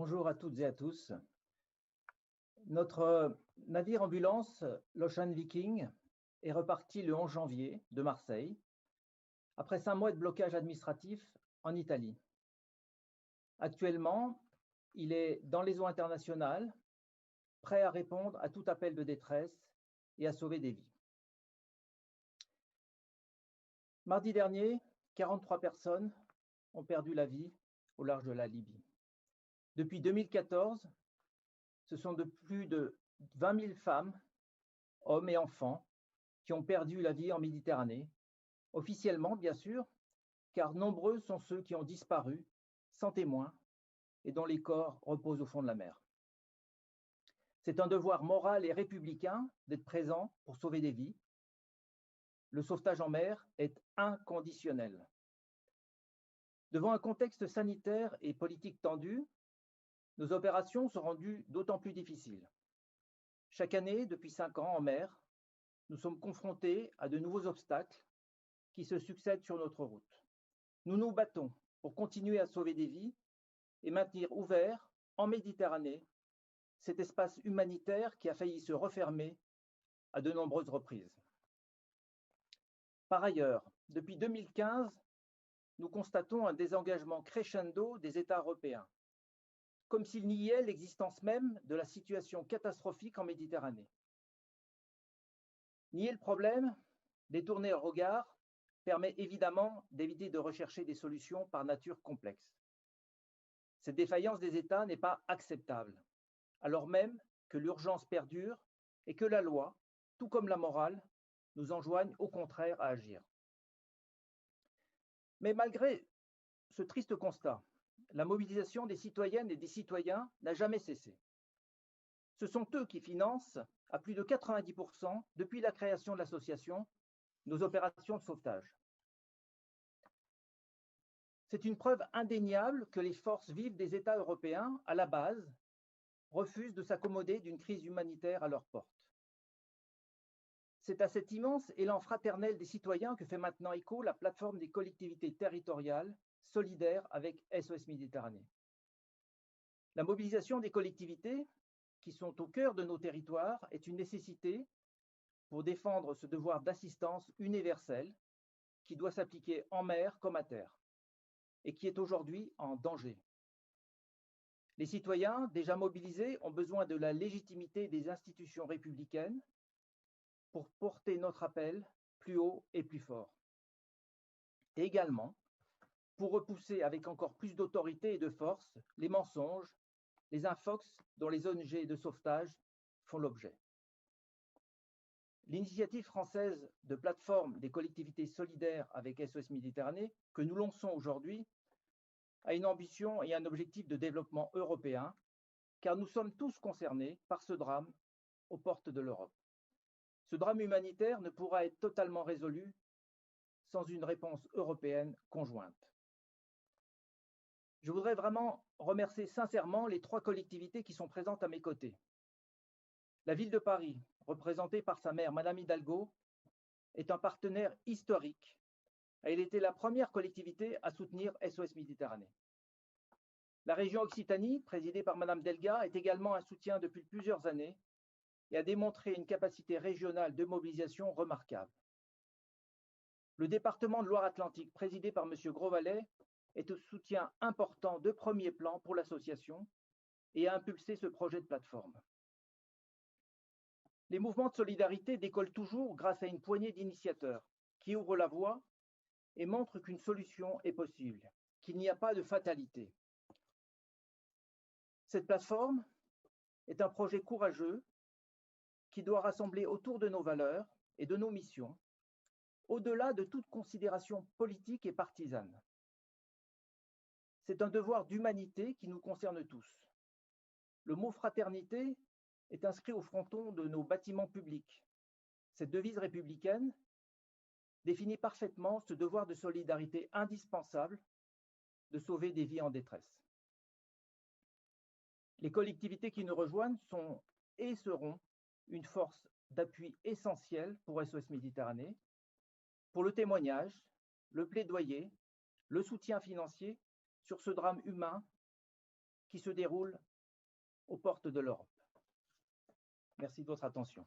Bonjour à toutes et à tous. Notre navire ambulance, l'Ocean Viking, est reparti le 11 janvier de Marseille, après 5 mois de blocage administratif en Italie. Actuellement, il est dans les eaux internationales, prêt à répondre à tout appel de détresse et à sauver des vies. Mardi dernier, 43 personnes ont perdu la vie au large de la Libye. Depuis 2014, ce sont de plus de 20 000 femmes, hommes et enfants qui ont perdu la vie en Méditerranée, officiellement bien sûr, car nombreux sont ceux qui ont disparu sans témoin et dont les corps reposent au fond de la mer. C'est un devoir moral et républicain d'être présent pour sauver des vies. Le sauvetage en mer est inconditionnel. Devant un contexte sanitaire et politique tendu, nos opérations sont rendues d'autant plus difficiles. Chaque année, depuis 5 ans en mer, nous sommes confrontés à de nouveaux obstacles qui se succèdent sur notre route. Nous nous battons pour continuer à sauver des vies et maintenir ouvert, en Méditerranée, cet espace humanitaire qui a failli se refermer à de nombreuses reprises. Par ailleurs, depuis 2015, nous constatons un désengagement crescendo des États européens, comme s'ils niaient l'existence même de la situation catastrophique en Méditerranée. Nier le problème, détourner le regard, permet évidemment d'éviter de rechercher des solutions par nature complexes. Cette défaillance des États n'est pas acceptable, alors même que l'urgence perdure et que la loi, tout comme la morale, nous enjoigne au contraire à agir. Mais malgré ce triste constat, la mobilisation des citoyennes et des citoyens n'a jamais cessé. Ce sont eux qui financent, à plus de 90%, depuis la création de l'association, nos opérations de sauvetage. C'est une preuve indéniable que les forces vives des États européens, à la base, refusent de s'accommoder d'une crise humanitaire à leur porte. C'est à cet immense élan fraternel des citoyens que fait maintenant écho la plateforme des collectivités territoriales solidaires avec SOS Méditerranée. La mobilisation des collectivités, qui sont au cœur de nos territoires, est une nécessité pour défendre ce devoir d'assistance universelle qui doit s'appliquer en mer comme à terre et qui est aujourd'hui en danger. Les citoyens déjà mobilisés ont besoin de la légitimité des institutions républicaines pour porter notre appel plus haut et plus fort. Et également pour repousser avec encore plus d'autorité et de force les mensonges, les infox dont les ONG de sauvetage font l'objet. L'initiative française de plateforme des collectivités solidaires avec SOS Méditerranée, que nous lançons aujourd'hui, a une ambition et un objectif de développement européen, car nous sommes tous concernés par ce drame aux portes de l'Europe. Ce drame humanitaire ne pourra être totalement résolu sans une réponse européenne conjointe. Je voudrais vraiment remercier sincèrement les 3 collectivités qui sont présentes à mes côtés. La ville de Paris, représentée par sa maire, Madame Hidalgo, est un partenaire historique. Elle était la première collectivité à soutenir SOS Méditerranée. La région Occitanie, présidée par Madame Delga, est également un soutien depuis plusieurs années et a démontré une capacité régionale de mobilisation remarquable. Le département de Loire-Atlantique, présidé par Monsieur Grosvalet, est un soutien important de premier plan pour l'association et a impulsé ce projet de plateforme. Les mouvements de solidarité décollent toujours grâce à une poignée d'initiateurs qui ouvrent la voie et montrent qu'une solution est possible, qu'il n'y a pas de fatalité. Cette plateforme est un projet courageux qui doit rassembler autour de nos valeurs et de nos missions, au-delà de toute considération politique et partisane. C'est un devoir d'humanité qui nous concerne tous. Le mot fraternité est inscrit au fronton de nos bâtiments publics. Cette devise républicaine définit parfaitement ce devoir de solidarité indispensable de sauver des vies en détresse. Les collectivités qui nous rejoignent sont et seront une force d'appui essentielle pour SOS Méditerranée, pour le témoignage, le plaidoyer, le soutien financier sur ce drame humain qui se déroule aux portes de l'Europe. Merci de votre attention.